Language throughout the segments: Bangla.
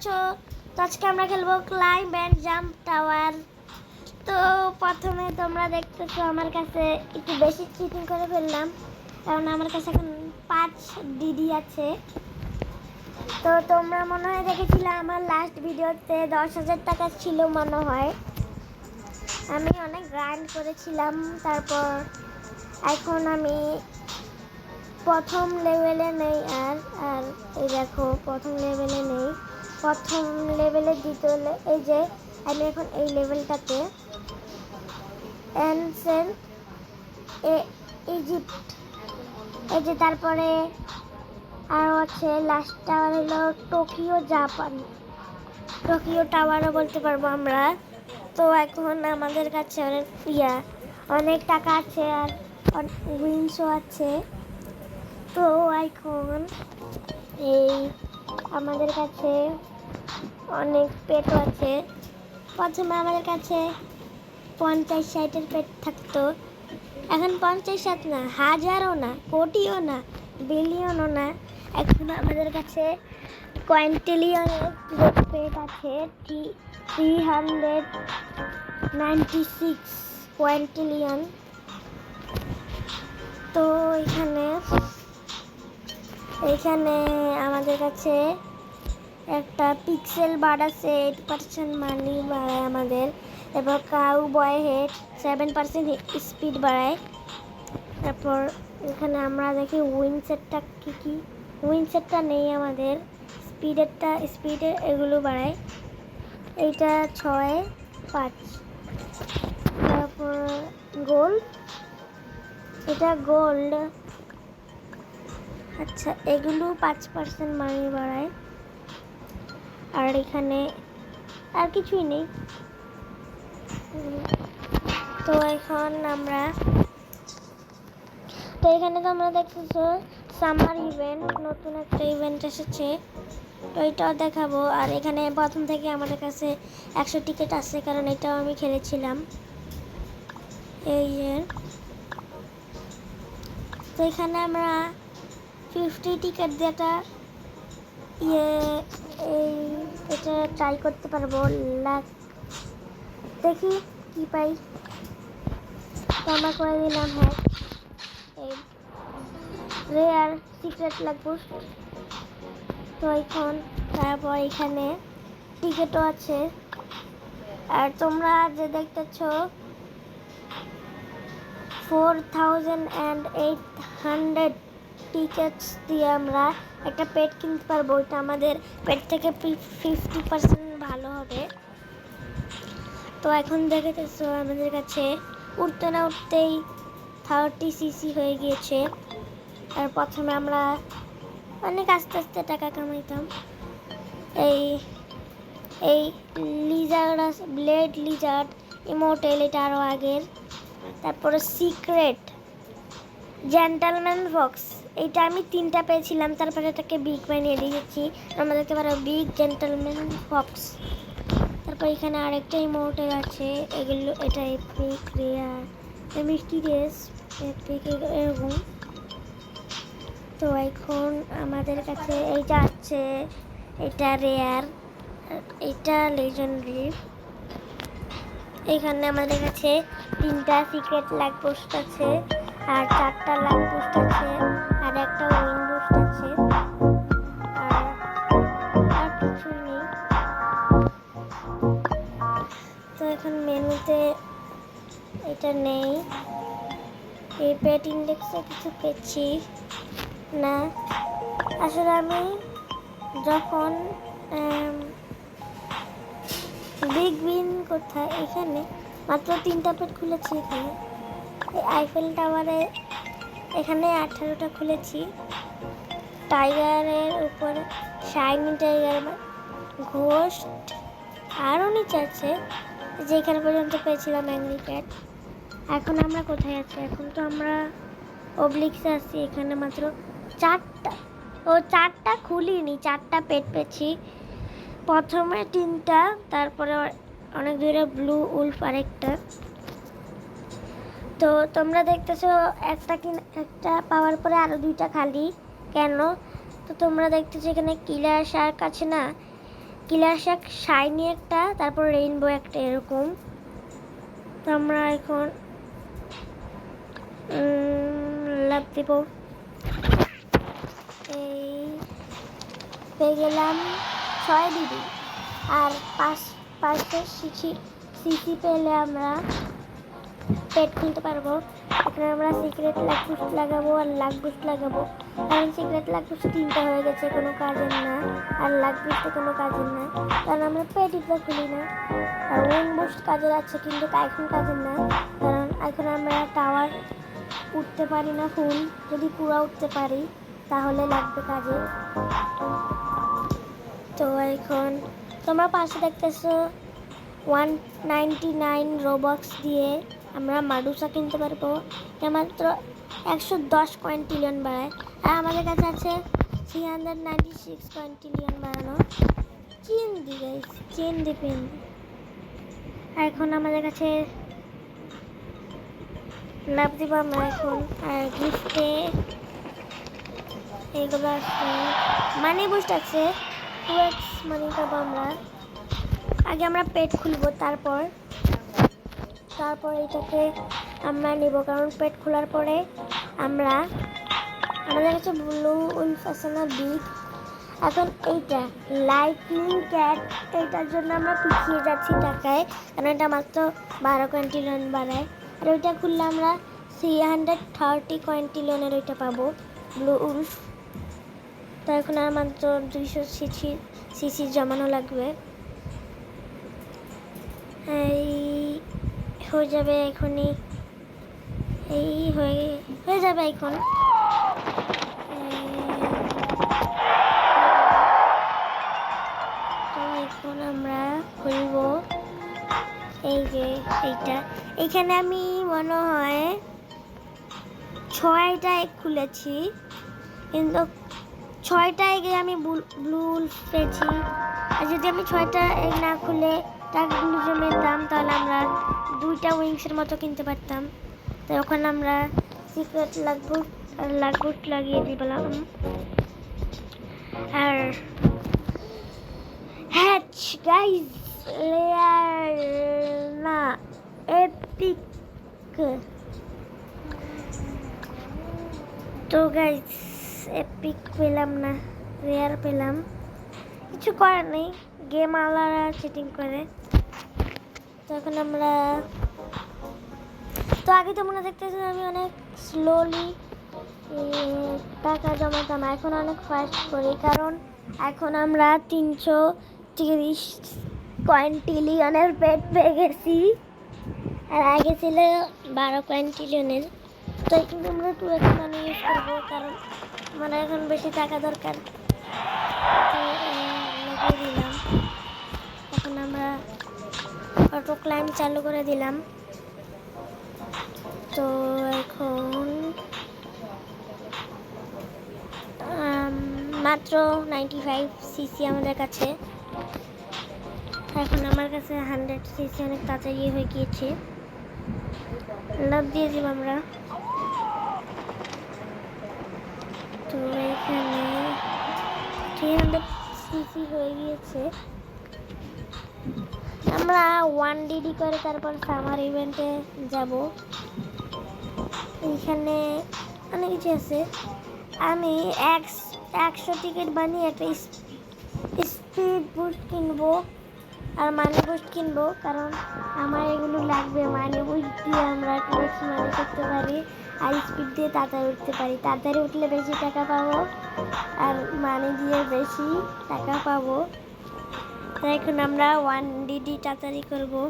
আছো? তো আজকে আমরা খেলবো ক্লাইম্ব অ্যান্ড জাম্প টাওয়ার। তো প্রথমে তোমরা দেখতেছো আমার কাছে একটু বেশি চিটিং করে ফেললাম, কারণ আমার কাছে এখন 5 ডিডি আছে। তো তোমরা মনে হয় দেখেছিলে আমার লাস্ট ভিডিওতে 10,000 টাকা ছিল মনে হয়। আমি অনেক গ্রাইন্ড করেছিলাম, তারপর এখন আমি প্রথম লেভেলে নেই। আর আর এই দেখো প্রথম লেভেলে নেই, প্রথম লেভেলে দ্বিতীয় এই যে আমি এখন এই লেভেলটাতে অ্যানসেন্ট ইজিপ্ট, এই যে তারপরে আরও আছে লাস্ট টাওয়ার হলো টোকিও জাপান, টোকিও টাওয়ারও বলতে পারবো আমরা। তো এখন আমাদের কাছে অনেক টাকা আছে আর উইন্সও আছে। তো এখন এই আমাদের কাছে অনেক পেটও আছে। প্রথমে আমাদের কাছে 50-60 পেট থাকতো, এখন 50-60 না, হাজারও না, কোটিও না, বিলিয়নও না, এখন আমাদের কাছে কোয়ান্টিলিয়নের পেট আছে। 396 কোয়ান্টিলিয়ন। তো এখানে আমাদের কাছে একটা পিক্সেল বার আছে, 8% মানি বাড়ায় আমাদের, এবং কাউ বয় হেড 7% স্পিড বাড়ায়। তারপর এখানে আমরা দেখি উইন্ডসেটটা কী উইন্ডসেটটা নেই আমাদের, স্পিডে এগুলো বাড়ায়, এইটা 6-5। তারপর গোল্ড, এটা গোল্ড, আচ্ছা এগুলো 5% মানি বাড়ায়। আর এখানে আর কিছুই নেই। তো এখন এখানে তোমরা দেখতেছো সামার ইভেন্ট, নতুন একটা ইভেন্ট এসেছে, তো এটাও দেখাবো। আর এখানে প্রথম থেকে আমাদের কাছে 100 টিকিট আছে, কারণ এটাও আমি খেলেছিলাম এই এর। তো এখানে আমরা 50 টিকিট দিয়ে এটা ট্রাই করতে পারবো, দেখি কি পাই। তো আমরা করে দিলাম হ্যাঁ, এই রেয়ার সিক্রেট লাগবো। তো এখন তারপর এখানে টিকিটও আছে। আর তোমরা যে দেখতেছো 4800 টিকিটস দিয়ে আমরা একটা পেট কিনতে পারবো, ওইটা আমাদের পেট থেকে 50% ভালো হবে। তো এখন দেখতেছো আমাদের কাছে উঠতে না উঠতেই 30 সিসি হয়ে গিয়েছে। আর প্রথমে আমরা অনেক আস্তে আস্তে টাকা কামাইতাম। এই লিজার্ড, ব্লেড লিজার্ড, ইমোর্টেল, এটা আরও আগের। তারপরে সিক্রেট জেন্টলম্যান ফক্স, এইটা আমি 3টা পেয়েছিলাম, তারপরে এটাকে বিগ বানিয়ে দিয়েছি, আমরা দেখতে পারো বিগ জেন্টলম্যান ফক্স। তারপর এখানে আরেকটা ইমোর্টেল আছে, এটা এপিক, রেয়ার, মিস্টিরিয়াস, এপিক এরকম। তো এখন আমাদের কাছে এইটা আছে, এটা রেয়ার, এটা লেজেন্ডারি। এখানে আমাদের কাছে 3টা সিক্রেট লাক পোস্ট আছে, আর 4টা লাক পোস্ট আছে, আর একটা উইন বুস্ট আছে, আর কিছুই নেই। তো এখন মেনুতে এটা নেই, এই পেট ইন্ডেক্সে কিছু পেয়েছি না। আসলে আমি যখন বিগ উইন কোথায়, এখানে মাত্র 3টা পেট খুলেছি। এখানে এই আইফেল টাওয়ারে এখানে 18টা খুলেছি। টাইগারের উপর শাইনি টাইগার, ঘোস্ট আরও নিচে আছে, যেখানে পর্যন্ত পেয়েছিলাম অ্যাংরি ক্যাট। এখন আমরা কোথায় আছি? এখন তো আমরা অবলিক্সে আছি। এখানে মাত্র 4টা খুলিনি, 4টা পেট পেয়েছি। প্রথমে 3টা, তারপরে অনেক দূরে ব্লু উলফ আরেকটা। তো তোমরা দেখতেছো একটা পাওয়ার পরে আরও 2টা খালি, কেন? তো তোমরা দেখতেছো এখানে কিলার শার্ক আছে না, কিলার শাক শাইনি একটা, তারপর রেইনবো একটা, এরকম। তো আমরা এখন লাভ দিব। এই পেয়ে গেলাম 6 দিবি, আর 500 সিসি পেলে আমরা পেট খুলতে পারবো। এখানে আমরা সিক্রেট লাক বুস্ট লাগাবো আর লাক বুস্ট লাগাবো, কারণ সিক্রেট লাক বুস্ট 3টা হয়ে গেছে, কোনো কাজের না। আর লাক বুস্টে কোনো কাজের না, কারণ আমরা পেটিটা খুলি না। আর উইন বুস্ট কাজের আছে, কিন্তু এখন কাজের না, কারণ এখন আমরা টাওয়ার উঠতে পারি না ফুল। যদি পুরো উঠতে পারি তাহলে লাগবে কাজে। তো এখন তোমরা পাশে দেখতেছো 199 রোবক্স দিয়ে আমরা মাডুসা কিনতে পারবো, মাত্র 110 কোয়েন্টিলিয়ন বাড়ায়। আর আমাদের কাছে আছে 396 কোয়েন্টিলিয়ন বাড়ানো চেন দিবেন। আর এখন আমাদের কাছে লাভ দিব আমরা এখন। আর গিফটে এইগুলো আছে, মানি বুস্ট আছে, 2x মানি পাবো আমরা। আগে আমরা পেট খুলবো, তারপর এটাকে আমরা নিব, কারণ পেট খোলার পরে আমাদের কাছে ব্লু উলফ আছে না, বিগ। এখন এইটা লাইটনিং ক্যাট, এইটার জন্য আমরা পিছিয়ে যাচ্ছি টাকায়, কারণ এটা মাত্র 12 কোয়েন্টিলিয়ন বাড়ায়। আর ওইটা খুললে আমরা 330 কোয়েন্টিলিয়নের ওইটা পাবো, ব্লু উলফ। তো এখন আর মাত্র 200 সিসি জমানো লাগবে। এই হয়ে যাবে এখনই, এই হয়ে যাবে এখন। তো এখন আমরা খুলবো এই যে এইটা। এইখানে আমি মনে হয় 6টা এগ খুলেছি, কিন্তু 6টা এগে আমি ব্লু উলফ পেয়েছি। আর যদি আমি 6টা এগ না খুলে টাকাগুলো জমাতাম, তাহলে আমরা 2টা উইংসের মতো কিনতে পারতাম। তো ওখানে আমরা সিক্রেট লাক বুস্ট লাগিয়ে দিলাম। আর হ্যাচ গাইজ, লেয়ার না এপিক। তো গাইজ এপিক পেলাম না, রেয়ার পেলাম, কিছু করার নেই, গেম আলারা চিটিং করে। তো এখন আমরা আগে তোমরা দেখতেছো আমি অনেক স্লোলি টাকা জমাতাম, এখন অনেক ফাস্ট করি, কারণ এখন আমরা 330 কোয়েন্টিলিয়নের পেট পেয়ে গেছি। আর আগে ছিল 12 কোয়েন্টিলিয়নের। তো কিন্তু আমরা 2x মানি ইউজ করবো, কারণ আমার এখন বেশি টাকা দরকার। লাগিয়ে দিলাম। এখন আমরা অটো ক্লাইম্ব চালু করে দিলাম। তো এখন মাত্র 95 সিসি আমাদের কাছে। এখন আমার কাছে 100 সিসি অনেক তাড়াতাড়ি হয়ে গিয়েছে। লাভ দিয়ে দিব আমরা। তো এখানে 300 সিসি হয়ে গিয়েছে। আমরা 1DD করে তারপর সামার ইভেন্টে যাব। এইখানে অনেক কিছু আছে। আমি 100 টিকিট বানিয়ে একটা স্পিড বুস্ট কিনবো আর মানি বুস্ট কিনবো, কারণ আমার এগুলো লাগবে। মানি বুস্ট দিয়ে আমরা বেশি মানি করতে পারি, আর স্পিড দিয়ে তাড়াতাড়ি উঠতে পারি। তাড়াতাড়ি উঠলে বেশি টাকা পাবো, আর মানি দিয়ে বেশি টাকা পাবো। তো এখন আমরা 1DD তাড়াতাড়ি করবো।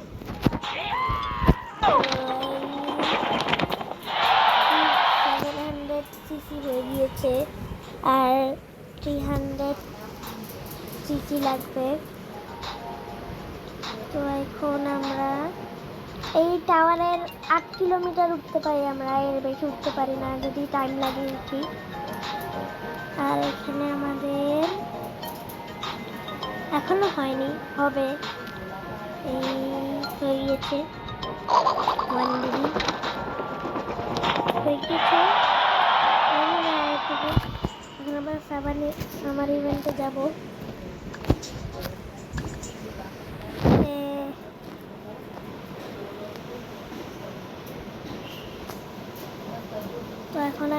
700 সিসি হয়ে গিয়েছে, আর 300 সিসি লাগবে। তো এখন আমরা এই টাওয়ারের 8 কিলোমিটার উঠতে পারি, আমরা এর বেশি উঠতে পারি না, যদি টাইম লাগে উঠি। আর এখানে আমাদের এখনো হয়নি, হবে, এই হয়ে গিয়েছে 1DD হয়ে গিয়েছে। এখন আমরা সামার ইভেন্টে যাব।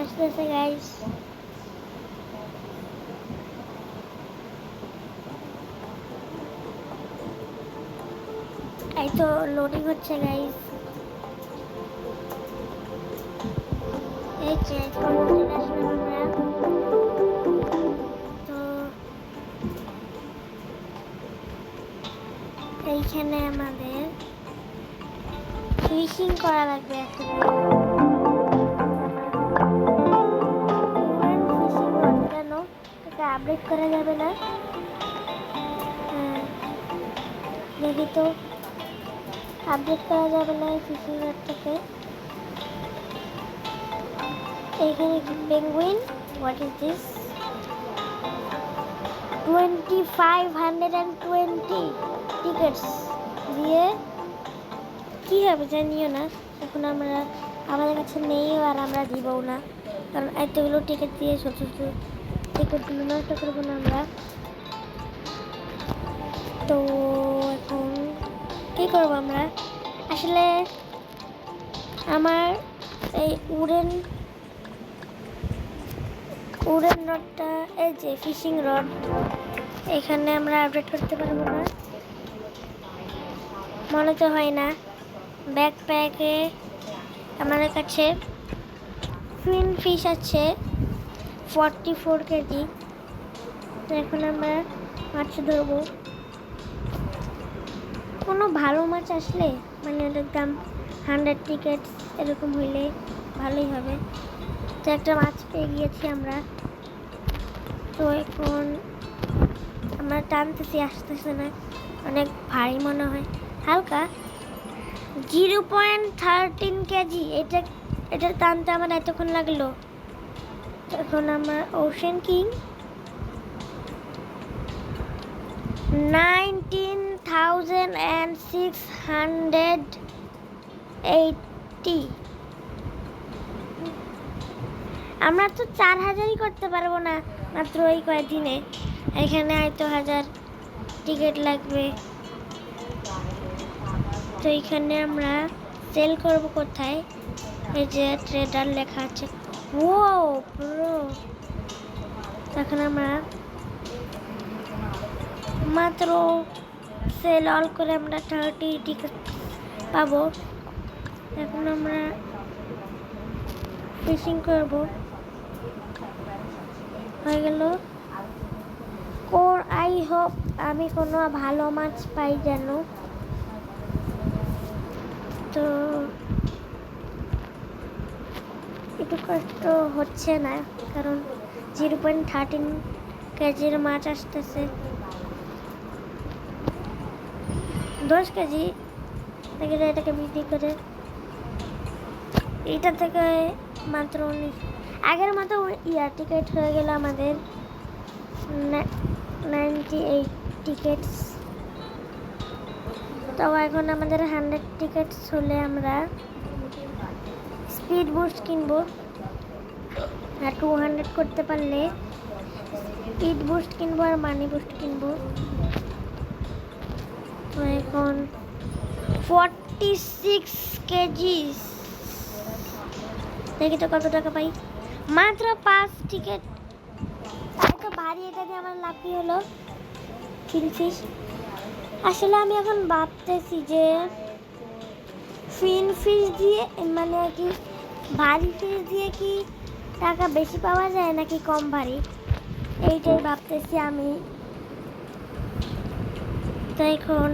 আসতেছে গাইস। এই তো লোডিং হচ্ছে গাইস। এই যে এখন চলে আসলাম আমরা। তো এইখানে আমাদের ফিশিং করা লাগবে আসলে। ফিশিং রড কেন এটা আপডেট করা যাবে না? হ্যাঁ, দেখি তো আপডেট করা যাবে না এই ফিশিং রডটাকে। এইখানে penguin, what is this? 2520 tickets দিয়ে কি হবে জানিও না। এখন আমরা আমাদের কাছে নেই আর আমরা দিবও না, কারণ এতগুলো টিকিট দিয়ে ছোট ছোট টিকিটগুলো নষ্ট করবো না আমরা। তো এখন কী করবো আমরা? আসলে আমার এই উড়েন রডটা, এই যে ফিশিং রড, এখানে আমরা আপডেট করতে পারবো না মনে তো হয় না। ব্যাকপ্যাকে আমাদের কাছে ফিন ফিশ আছে 44 কেজি। তো এখন আমরা মাছ ধরবো। কোনো ভালো মাছ আসলে, মানে এটার দাম 100 টিকেট এরকম হইলে ভালোই হবে। তো একটা মাছ পেয়ে গিয়েছি আমরা। তো এখন আমরা টানতেছি, আসতেছে না, অনেক ভারী মনে হয়। হালকা 0.13 কেজি, এটা টানতে আমার এতক্ষণ লাগলো। এখন আমরা ওশেন কিং 19,680। আমরা তো 4000ই করতে পারবো না মাত্র এই কয়েকদিনে। এখানে হয়তো 1000 টিকিট লাগবে। তো এখানে আমরা সেল করব কোথায়? এই যে ট্রেডার লেখা আছে। ও পুরো এখন আমরা মাত্র সেল অল করে আমরা 30 টিকিট পাবো। এখন আমরা ফিশিং করব। হয়ে গেল। আই হোপ আমি কোনো ভালো মাছ পাই যেন। তো একটু কষ্ট হচ্ছে না, কারণ 0.13 কেজির মাছ আসতেছে। 10 কেজি থেকে এটাকে বৃদ্ধি করে এটা থেকে মাত্র 19 আগের মতো টিকিট হয়ে গেল আমাদের 98 টিকিটস। তো এখন আমাদের 100 টিকিটস হলে আমরা স্পিড বুস্ট কিনবো। আর 200 করতে পারলে স্পিড বুস্ট কিনবো আর মানি বুস্ট কিনবো। তো এখন 46 কেজি, দেখি তো কত টাকা পাই। মাত্র 5 টিকিট। এত ভারী, এটা দিয়ে আমার লাভ কি হলো? ফিনফিশ। আসলে আমি এখন ভাবতেছি যে ফিনফিশ দিয়ে, মানে আর কি ভারী ফিশ দিয়ে কি টাকা বেশি পাওয়া যায় নাকি কম ভারী, এইটাই ভাবতেছি আমি। তো এখন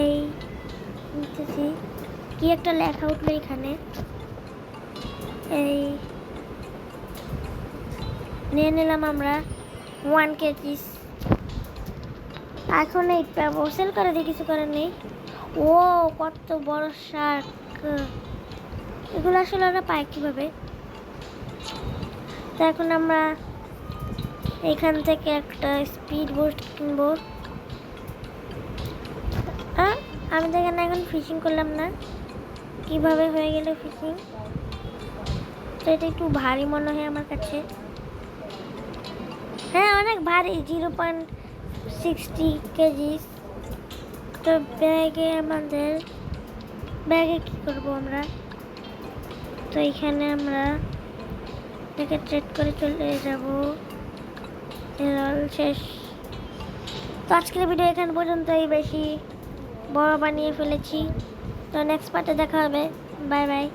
এই নিতেছি, কি একটা লেখা উঠলো এখানে, এই নিয়ে নিলাম আমরা 1 কেজি। এখন এই পাবো, সেল করে দিয়ে কিছু করার নেই। ও কত বড় শার্ক! এগুলো আসলে ওরা পায় কীভাবে? তো এখন আমরা এখান থেকে একটা স্পিড বোট কিনবো। আমি তো এখানে এখন ফিশিং করলাম না, কিভাবে হয়ে গেল ফিশিং? তো এটা একটু ভারী মনে হয় আমার কাছে। হ্যাঁ অনেক ভারী, 0.60 কেজি। তো ব্যাগে কি করবো আমরা? তো এখানে আমরা এটাকে ট্রেড করে চলে যাব। শেষ। তো আজকের ভিডিও এখান পর্যন্তই, বেশি বড় বানিয়ে ফেলেছি। তো নেক্সট পার্টে দেখা হবে। Bye bye.